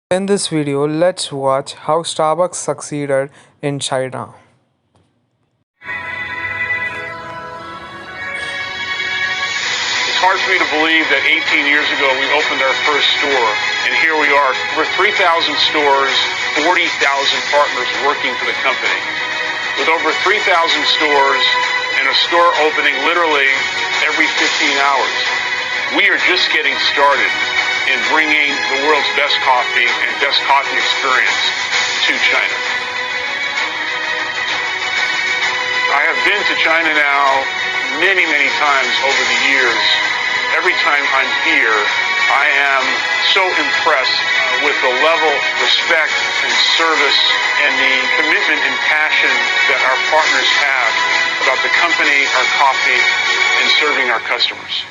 In this video, let's watch how Starbucks succeeded in China. It's hard for me to believe that 18 years ago we opened our first store, and here we are, over 3,000 stores, 40,000 partners working for the company. With over 3,000 stores and a store opening literally every 15 hours. We are just getting started in bringing the world's best coffee and best coffee experience to China. I have been to China now many times over the years. Every time I'm here, I am so impressed with the level, respect, and service and the commitment and passion that our partners have about the company, our coffee, and serving our customers.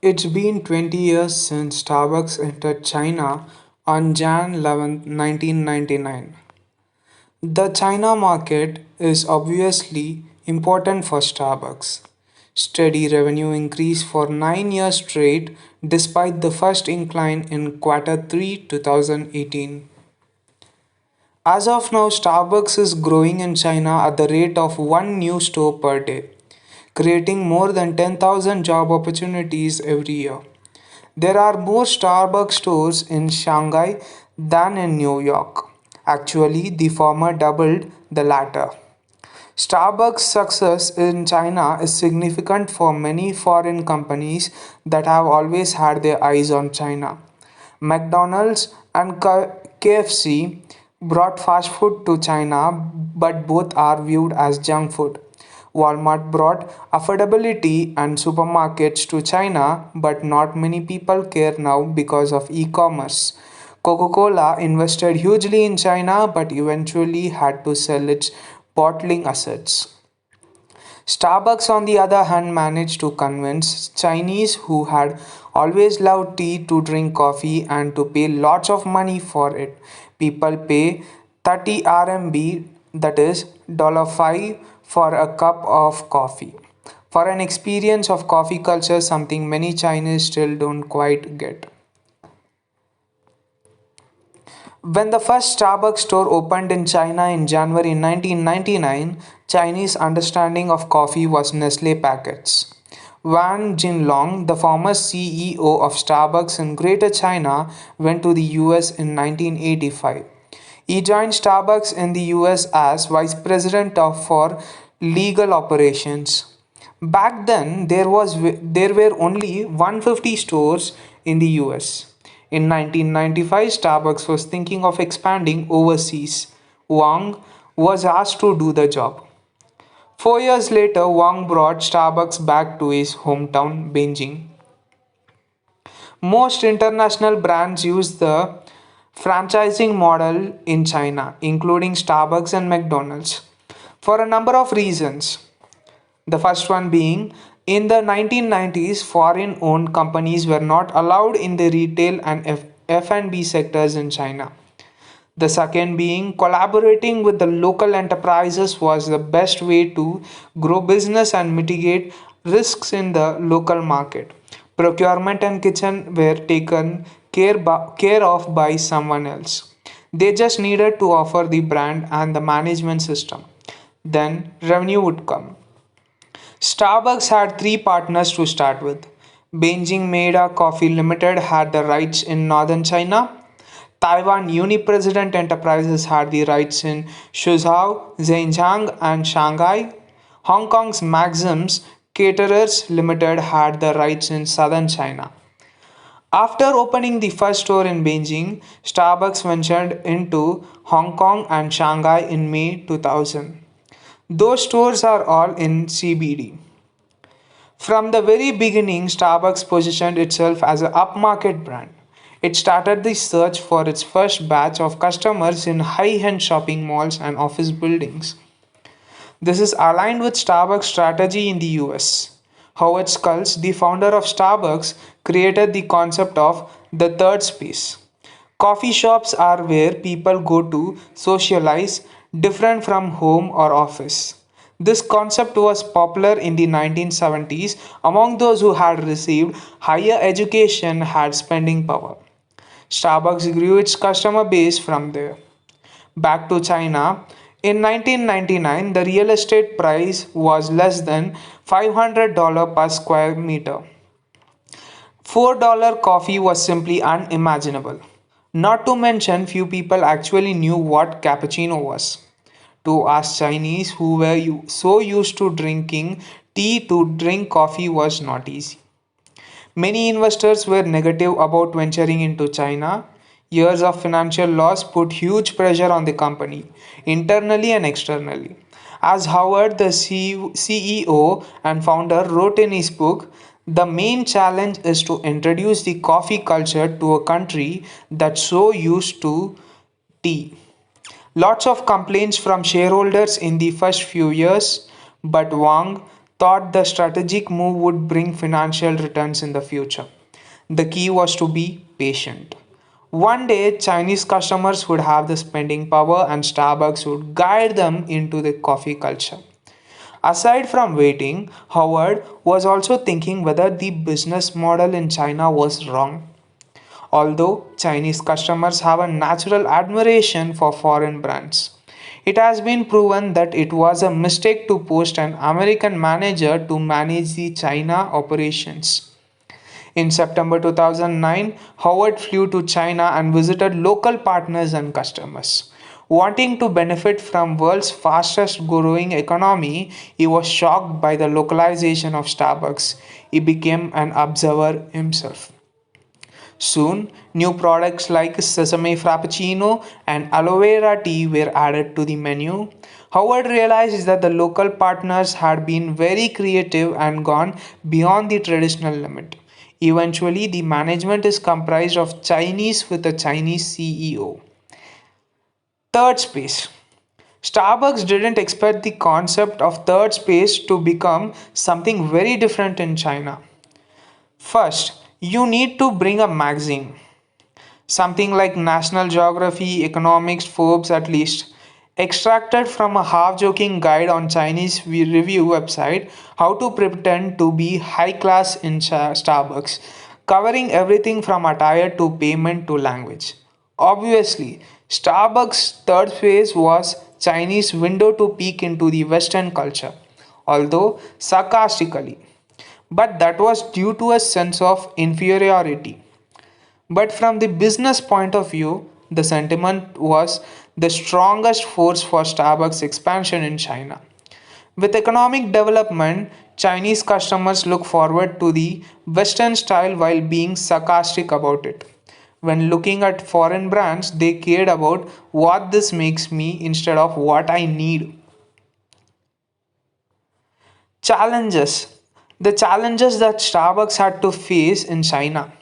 It's been 20 years since Starbucks entered China on Jan 11, 1999. The China market is obviously important for Starbucks. Steady revenue increase for 9 years straight despite the first incline in Q3 2018. As of now, Starbucks is growing in China at the rate of one new store per day, creating more than 10,000 job opportunities every year. There are more Starbucks stores in Shanghai than in New York. Actually, the former doubled the latter. Starbucks' success in China is significant for many foreign companies that have always had their eyes on China. McDonald's and KFC brought fast food to China, but both are viewed as junk food. Walmart brought affordability and supermarkets to China, but not many people care now because of e commerce. Coca Cola invested hugely in China but eventually had to sell its bottling assets. Starbucks, on the other hand, managed to convince Chinese who had always loved tea to drink coffee and to pay lots of money for it. People pay 30 RMB, that is $5 for a cup of coffee. For an experience of coffee culture, something many Chinese still don't quite get. When the first Starbucks store opened in China in January 1999, Chinese understanding of coffee was Nestle packets. Wang Jinlong, the former CEO of Starbucks in Greater China, went to the US in 1985. He joined Starbucks in the US as vice president for legal operations. Back then, there were only 150 stores in the US. In 1995, Starbucks was thinking of expanding overseas. Wang was asked to do the job. 4 years later, Wang brought Starbucks back to his hometown, Beijing. Most international brands use the franchising model in China, including Starbucks and McDonald's, for a number of reasons. The first one being in the 1990s, foreign owned companies were not allowed in the retail and F&B sectors in China. The second being collaborating with the local enterprises was the best way to grow business and mitigate risks in the local market. Procurement and kitchen were taken care of by someone else. They just needed to offer the brand and the management system. Then revenue would come. Starbucks had three partners to start with. Beijing Meida Coffee Limited had the rights in northern China. Taiwan Uni-President Enterprises had the rights in Suzhou, Zhejiang, and Shanghai. Hong Kong's Maxim's Caterers Limited had the rights in southern China. After opening the first store in Beijing, Starbucks ventured into Hong Kong and Shanghai in May 2000. Those stores are all in CBD. From the very beginning, Starbucks positioned itself as an upmarket brand. It started the search for its first batch of customers in high end shopping malls and office buildings. This is aligned with Starbucks' strategy in the US. Howard Schultz, the founder of Starbucks, created the concept of the third space. Coffee shops are where people go to socialize, different from home or office. This concept was popular in the 1970s among those who had received higher education had spending power. Starbucks grew its customer base from there. Back to China. In 1999, the real estate price was less than $500 per square meter. $4 coffee was simply unimaginable. Not to mention, few people actually knew what cappuccino was. To ask Chinese who were so used to drinking tea to drink coffee was not easy. Many investors were negative about venturing into China. Years of financial loss put huge pressure on the company, internally and externally. As Howard, the CEO and founder, wrote in his book, the main challenge is to introduce the coffee culture to a country that's so used to tea. Lots of complaints from shareholders in the first few years, but Wang thought the strategic move would bring financial returns in the future. The key was to be patient. One day, Chinese customers would have the spending power and Starbucks would guide them into the coffee culture. Aside from waiting, Howard was also thinking whether the business model in China was wrong. Although Chinese customers have a natural admiration for foreign brands, it has been proven that it was a mistake to post an American manager to manage the China operations. In September 2009, Howard flew to China and visited local partners and customers. Wanting to benefit from world's fastest growing economy, he was shocked by the localization of Starbucks. He became an observer himself. Soon, new products like sesame frappuccino and aloe vera tea were added to the menu. Howard realized that the local partners had been very creative and gone beyond the traditional limit. Eventually, the management is comprised of Chinese with a Chinese CEO. Third space. Starbucks didn't expect the concept of third space to become something very different in China. First, you need to bring a magazine, something like National Geography, Economics, Forbes at least, extracted from a half joking guide on Chinese review website, How to Pretend to Be High Class in Starbucks, covering everything from attire to payment to language. Obviously, Starbucks' third phase was Chinese window to peek into the Western culture, although sarcastically. But that was due to a sense of inferiority. But from the business point of view, the sentiment was the strongest force for Starbucks' expansion in China. With economic development, Chinese customers look forward to the Western style while being sarcastic about it. When looking at foreign brands, they cared about what this makes me instead of what I need. Challenges. The challenges that Starbucks had to face in China.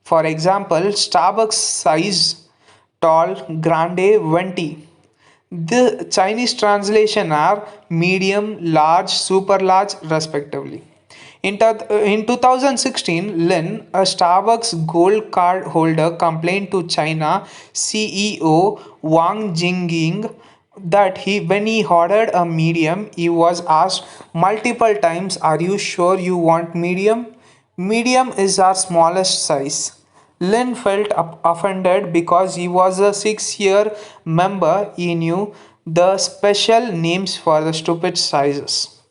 For example, Starbucks size tall, grande, venti. The Chinese translation are medium, large, super large, respectively. In 2016, Lin, a Starbucks gold card holder, complained to China CEO Wang Jingying that when he ordered a medium, he was asked multiple times, "Are you sure you want medium? Medium is our smallest size." Lin felt offended because he was a 6 year member. He knew the special names for the stupid sizes.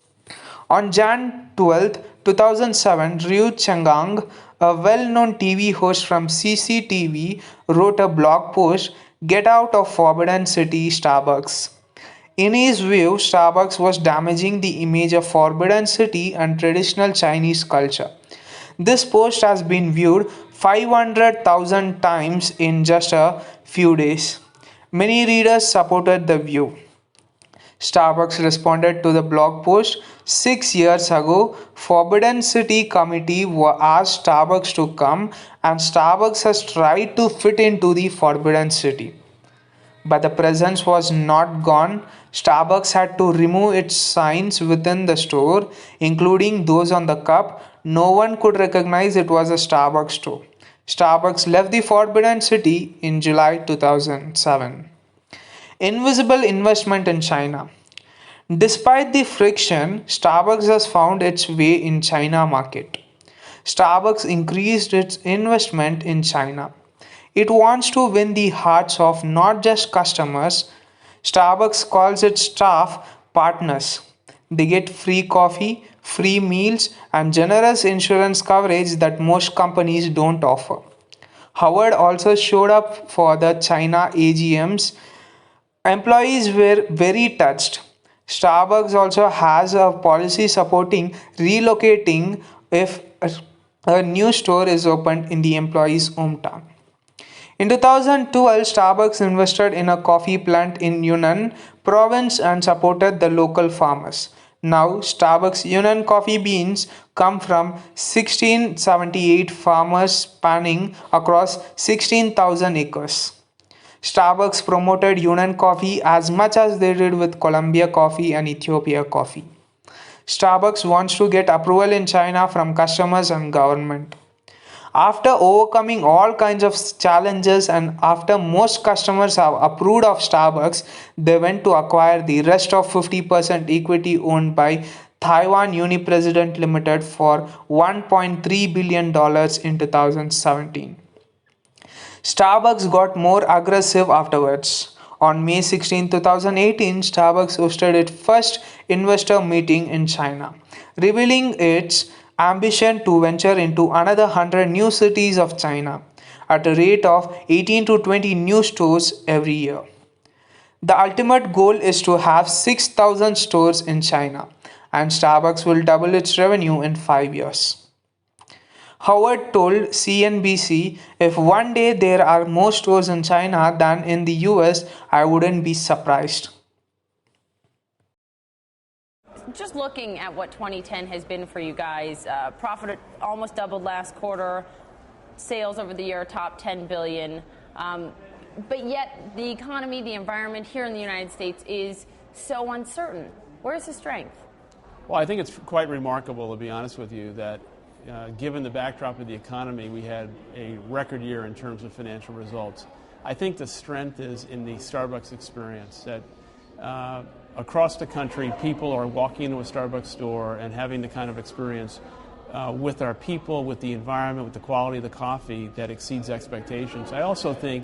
On Jan 12, 2007, Ryu Chenggang, a well known TV host from CCTV, wrote a blog post, Get Out of Forbidden City Starbucks. In his view, Starbucks was damaging the image of Forbidden City and traditional Chinese culture. This post has been viewed 500,000 times in just a few days. Many readers supported the view. Starbucks responded to the blog post 6 years ago. Forbidden City Committee asked Starbucks to come, and Starbucks has tried to fit into the Forbidden City. But the presence was not gone. Starbucks had to remove its signs within the store, including those on the cup. No one could recognize it was a Starbucks store. Starbucks left the Forbidden City in July 2007. Invisible investment in China. Despite the friction, Starbucks has found its way in China market. Starbucks increased its investment in China. It wants to win the hearts of not just customers. Starbucks calls its staff partners. They get free coffee, free meals, and generous insurance coverage that most companies don't offer. Howard also showed up for the China AGMs. Employees were very touched. Starbucks also has a policy supporting relocating if a new store is opened in the employee's hometown. In 2012, Starbucks invested in a coffee plant in Yunnan province and supported the local farmers. Now, Starbucks Yunnan coffee beans come from 1678 farmers spanning across 16,000 acres. Starbucks promoted Yunnan coffee as much as they did with Colombia coffee and Ethiopia coffee. Starbucks wants to get approval in China from customers and government. After overcoming all kinds of challenges and after most customers have approved of Starbucks, they went to acquire the rest of 50% equity owned by Taiwan Uni-President Limited for $1.3 billion in 2017. Starbucks got more aggressive afterwards. On May 16, 2018, Starbucks hosted its first investor meeting in China, revealing its ambition to venture into another 100 new cities of China at a rate of 18 to 20 new stores every year. The ultimate goal is to have 6,000 stores in China, and Starbucks will double its revenue in 5 years. Howard told CNBC, "If one day there are more stores in China than in the US, I wouldn't be surprised." Just looking at what 2010 has been for you guys, profit almost doubled last quarter, sales over the year top 10 billion. But yet the economy, the environment here in the United States is so uncertain. Where's the strength? Well, I think it's quite remarkable, to be honest with you, that given the backdrop of the economy, we had a record year in terms of financial results. I think the strength is in the Starbucks experience, that across the country, people are walking into a Starbucks store and having the kind of experience with our people, with the environment, with the quality of the coffee that exceeds expectations. I also think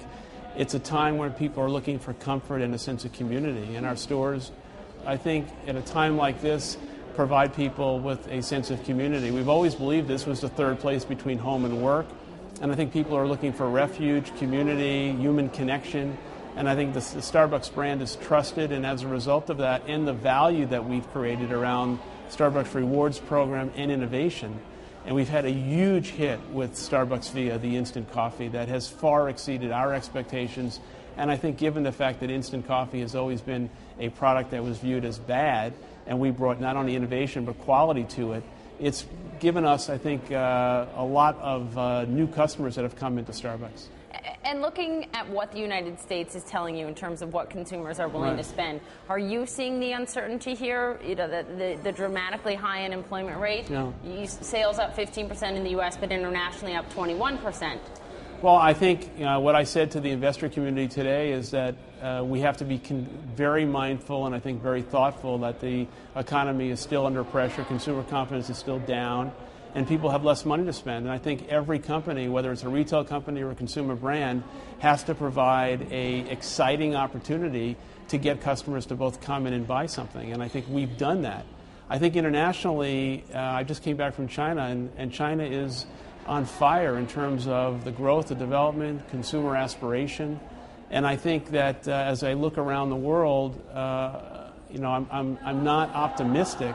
it's a time when people are looking for comfort and a sense of community. And our stores, I think, at a time like this, provide people with a sense of community. We've always believed this was the third place between home and work, and I think people are looking for refuge, community, human connection, and I think the Starbucks brand is trusted, and as a result of that and the value that we've created around Starbucks Rewards program and innovation, and we've had a huge hit with Starbucks Via, the instant coffee, that has far exceeded our expectations. And I think given the fact that instant coffee has always been a product that was viewed as bad, and we brought not only innovation but quality to it, it's given us, I think, a lot of new customers that have come into Starbucks. And looking at what the United States is telling you in terms of what consumers are willing to spend, are you seeing the uncertainty here? You know, the dramatically high unemployment rate. No. Sales up 15% in the U.S., but internationally up 21%. Well, I think what I said to the investor community today is that we have to be very mindful and I think very thoughtful that the economy is still under pressure, consumer confidence is still down, and people have less money to spend. And I think every company, whether it's a retail company or a consumer brand, has to provide an exciting opportunity to get customers to both come in and buy something. And I think we've done that. I think internationally, I just came back from China, and China is on fire in terms of the growth, the development, consumer aspiration. And I think that as I look around the world, I'm not optimistic,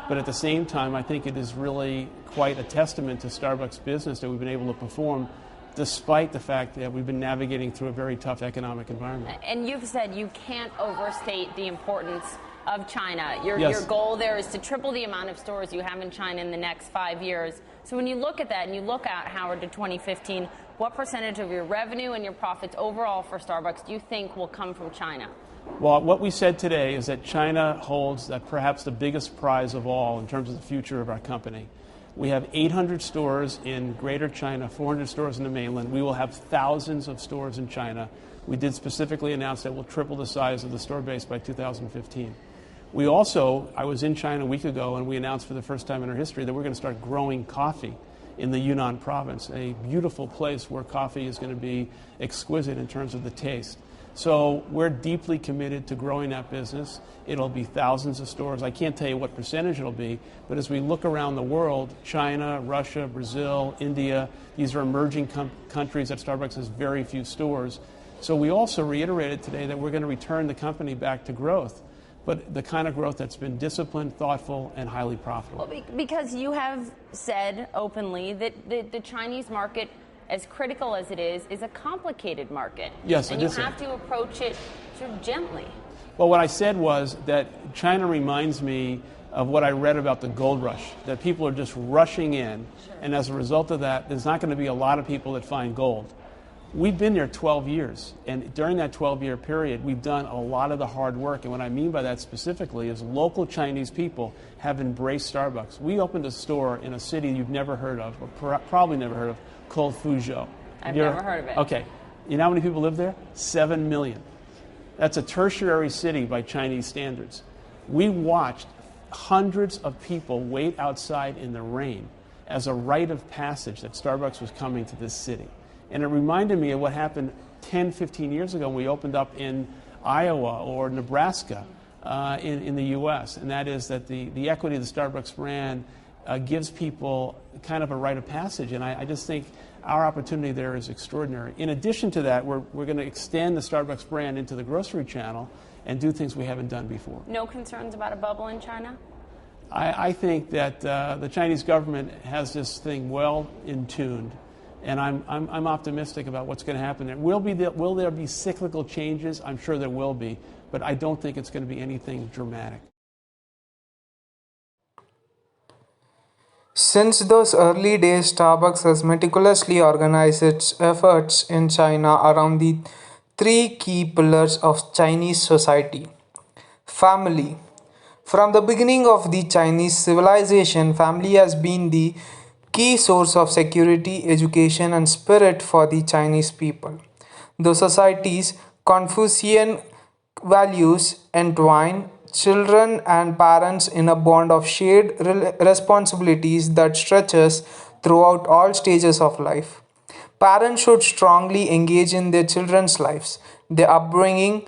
but at the same time, I think it is really quite a testament to Starbucks business that we've been able to perform despite the fact that we've been navigating through a very tough economic environment. And you've said you can't overstate the importance of China. Your goal there is to triple the amount of stores you have in China in the next 5 years. So when you look at that and you look out, Howard, to 2015, what percentage of your revenue and your profits overall for Starbucks do you think will come from China? Well, what we said today is that China holds that perhaps the biggest prize of all in terms of the future of our company. We have 800 stores in Greater China, 400 stores in the mainland. We will have thousands of stores in China. We did specifically announce that we'll triple the size of the store base by 2015. We also, I was in China a week ago, and we announced for the first time in our history that we're going to start growing coffee in the Yunnan province, a beautiful place where coffee is going to be exquisite in terms of the taste. So we're deeply committed to growing that business. It'll be thousands of stores. I can't tell you what percentage it'll be, but as we look around the world, China, Russia, Brazil, India, these are emerging countries that Starbucks has very few stores. So we also reiterated today that we're going to return the company back to growth, but the kind of growth that's been disciplined, thoughtful, and highly profitable. Well, because you have said openly that the Chinese market, as critical as it is a complicated market. Yes, and you have to approach it sort of gently. Well, what I said was that China reminds me of what I read about the gold rush, that people are just rushing in, and as a result of that, there's not going to be a lot of people that find gold. We've been there 12 years, and during that 12-year period, we've done a lot of the hard work, and what I mean by that specifically is local Chinese people have embraced Starbucks. We opened a store in a city you've never heard of, or probably never heard of, called Fuzhou. I've never heard of it. Okay. You know how many people live there? 7 million. That's a tertiary city by Chinese standards. We watched hundreds of people wait outside in the rain as a rite of passage that Starbucks was coming to this city. And it reminded me of what happened 10, 15 years ago when we opened up in Iowa or Nebraska in the U.S., and that is that the equity of the Starbucks brand gives people kind of a rite of passage, and I just think our opportunity there is extraordinary. In addition to that, we're going to extend the Starbucks brand into the grocery channel and do things we haven't done before. No concerns about a bubble in China? I think that the Chinese government has this thing well in tuned, and I'm optimistic about what's going to happen there. Will there be cyclical changes? I'm sure there will be, but I don't think it's going to be anything dramatic. Since those early days, Starbucks has meticulously organized its efforts in China around the three key pillars of Chinese society. Family. From the beginning of the Chinese civilization, family has been the key source of security, education, and spirit for the Chinese people. The society's Confucian values entwine children and parents in a bond of shared responsibilities that stretches throughout all stages of life. Parents should strongly engage in their children's lives, their upbringing,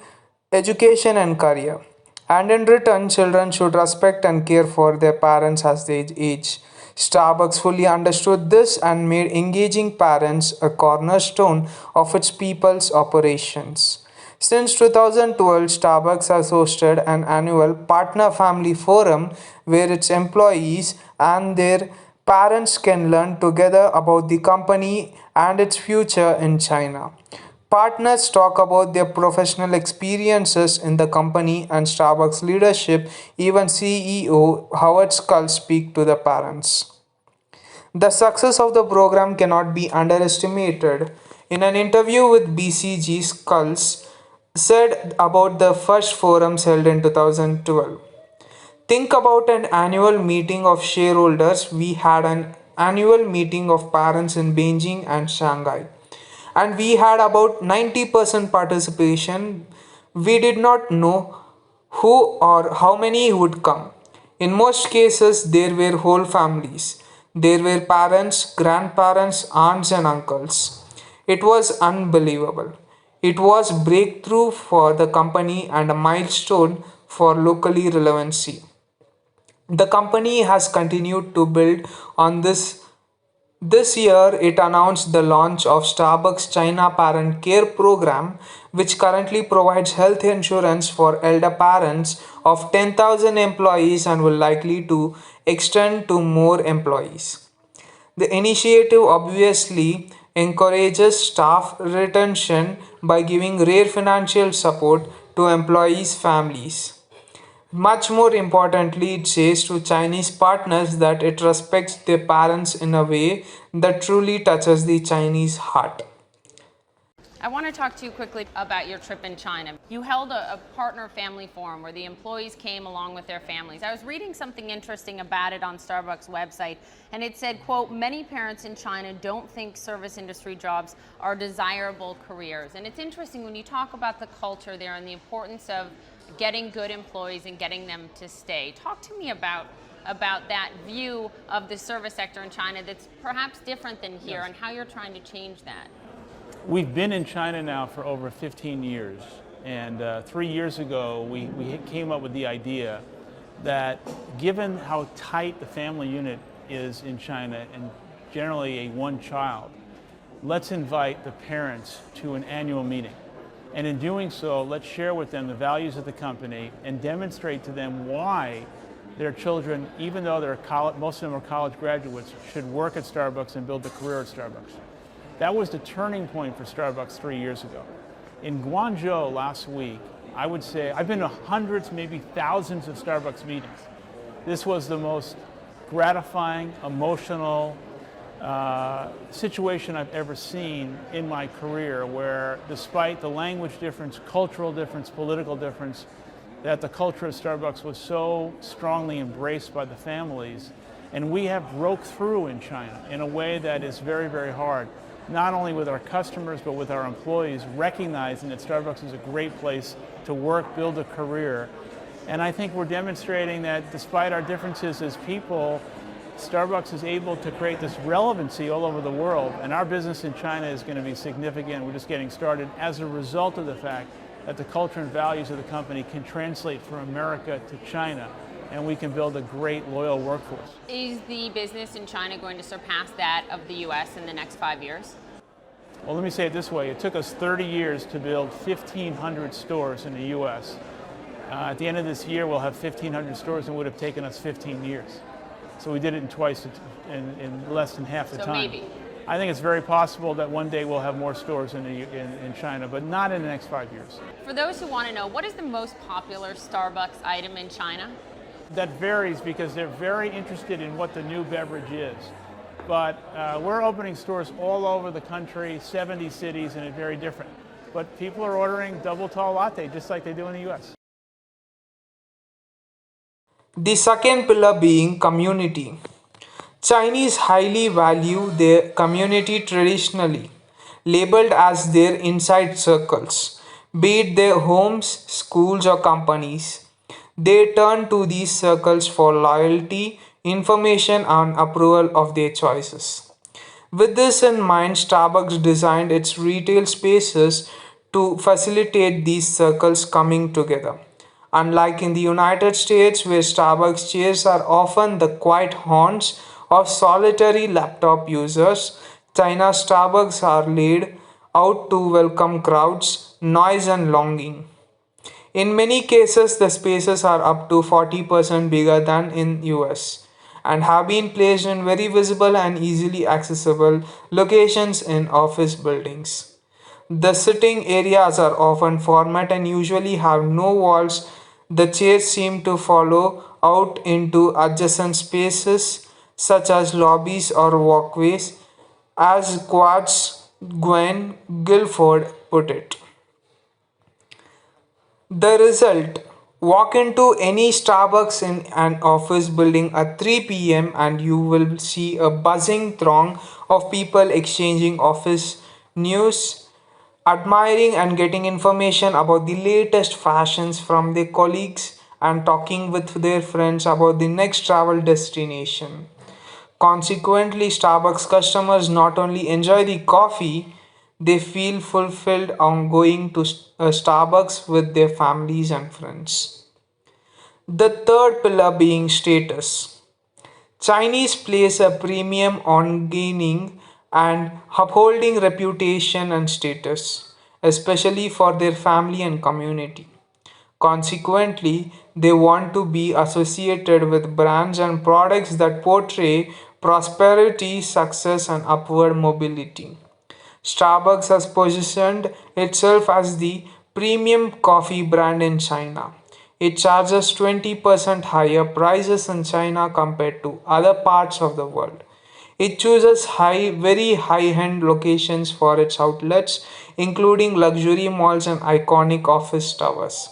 education, and career. And in return, children should respect and care for their parents as they age. Starbucks fully understood this and made engaging parents a cornerstone of its people's operations. Since 2012, Starbucks has hosted an annual Partner Family Forum where its employees and their parents can learn together about the company and its future in China. Partners talk about their professional experiences in the company and Starbucks leadership. Even CEO Howard Scull speak to the parents. The success of the program cannot be underestimated. In an interview with BCG, Sculls said about the first forums held in 2012. Think about an annual meeting of shareholders. We had an annual meeting of parents in Beijing and Shanghai, and we had about 90% participation. We did not know who or how many would come. In most cases, there were whole families. There were parents, grandparents, aunts, and uncles. It was unbelievable. It was breakthrough for the company and a milestone for locally relevancy. The company has continued to build on this. This year, it announced the launch of Starbucks China Parent Care Program, which currently provides health insurance for elder parents of 10,000 employees and will likely to extend to more employees. The initiative obviously encourages staff retention by giving rare financial support to employees' families. Much more importantly, it says to Chinese partners that it respects their parents in a way that truly touches the Chinese heart. I want to talk to you quickly about your trip in China. You held a partner family forum where the employees came along with their families. I was reading something interesting about it on Starbucks website, and it said, quote, many parents in China don't think service industry jobs are desirable careers. And it's interesting when you talk about the culture there and the importance of getting good employees and getting them to stay. Talk to me about that view of the service sector in China that's perhaps different than here, and how you're trying to change that. We've been in China now for over 15 years, and 3 years ago we came up with the idea that given how tight the family unit is in China, and generally a one child, let's invite the parents to an annual meeting. And in doing so, let's share with them the values of the company and demonstrate to them why their children, even though most of them are college graduates, should work at Starbucks and build a career at Starbucks. That was the turning point for Starbucks 3 years ago. In Guangzhou last week, I would say, I've been to hundreds, maybe thousands of Starbucks meetings. This was the most gratifying, emotional situation I've ever seen in my career, where despite the language difference, cultural difference, political difference, that the culture of Starbucks was so strongly embraced by the families. And we have broke through in China in a way that is very, very hard, not only with our customers, but with our employees, recognizing that Starbucks is a great place to work, build a career. And I think we're demonstrating that despite our differences as people, Starbucks is able to create this relevancy all over the world, and our business in China is going to be significant. We're just getting started as a result of the fact that the culture and values of the company can translate from America to China, and we can build a great, loyal workforce. Is the business in China going to surpass that of the U.S. in the next 5 years? Well, let me say it this way. It took us 30 years to build 1,500 stores in the U.S. At the end of this year, we'll have 1,500 stores, and it would have taken us 15 years. So we did it in less than half the so time. Maybe. I think it's very possible that one day we'll have more stores in China, but not in the next 5 years. For those who want to know, what is the most popular Starbucks item in China? That varies because they're very interested in what the new beverage is. But we're opening stores all over the country, 70 cities, and it's very different. But people are ordering double tall latte just like they do in the US. The second pillar being community. Chinese highly value their community traditionally, labeled as their inside circles, be it their homes, schools, or companies. They turn to these circles for loyalty, information, and approval of their choices. With this in mind, Starbucks designed its retail spaces to facilitate these circles coming together. Unlike in the United States, where Starbucks chairs are often the quiet haunts of solitary laptop users, China Starbucks are laid out to welcome crowds, noise, and longing. In many cases, the spaces are up to 40% bigger than in US and have been placed in very visible and easily accessible locations in office buildings. The sitting areas are often format and usually have no walls. The chairs seem to follow out into adjacent spaces such as lobbies or walkways, as Quartz Gwen Guilford put it. The result: walk into any Starbucks in an office building at 3 p.m. and you will see a buzzing throng of people exchanging office news, admiring and getting information about the latest fashions from their colleagues, and talking with their friends about the next travel destination. Consequently, Starbucks customers not only enjoy the coffee, they feel fulfilled on going to Starbucks with their families and friends. The third pillar being status. Chinese place a premium on gaining and upholding reputation and status, especially for their family and community. Consequently, they want to be associated with brands and products that portray prosperity, success, and upward mobility. Starbucks has positioned itself as the premium coffee brand in China. It charges 20% higher prices in China compared to other parts of the world. It chooses very high-end locations for its outlets, including luxury malls and iconic office towers.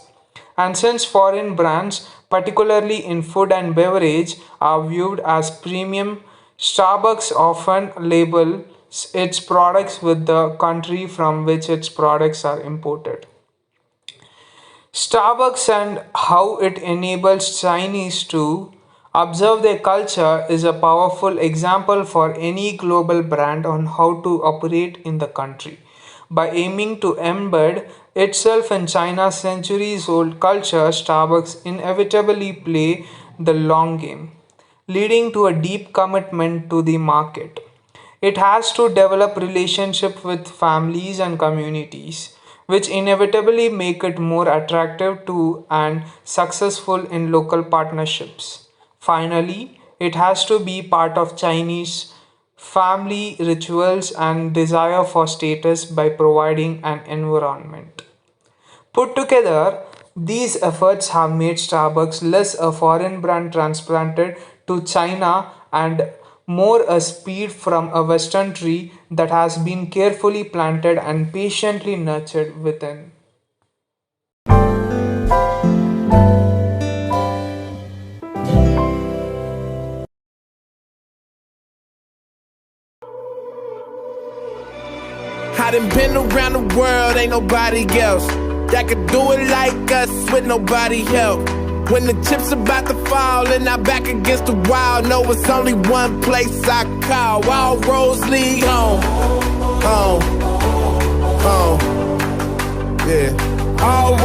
And since foreign brands, particularly in food and beverage, are viewed as premium, Starbucks often labels its products with the country from which its products are imported. Starbucks and how it enables Chinese to observe their culture is a powerful example for any global brand on how to operate in the country. By aiming to embed itself in China's centuries old culture, Starbucks inevitably play the long game, leading to a deep commitment to the market. It has to develop relationship with families and communities, which inevitably make it more attractive to and successful in local partnerships. Finally, it has to be part of Chinese family rituals and desire for status by providing an environment. Put together, these efforts have made Starbucks less a foreign brand transplanted to China and more a speed from a Western tree that has been carefully planted and patiently nurtured within. I done been around the world, ain't nobody else that could do it like us with nobody help. When the chips about to fall and I'm back against the wall, know it's only one place I call. All roads lead home, home, home. Yeah. All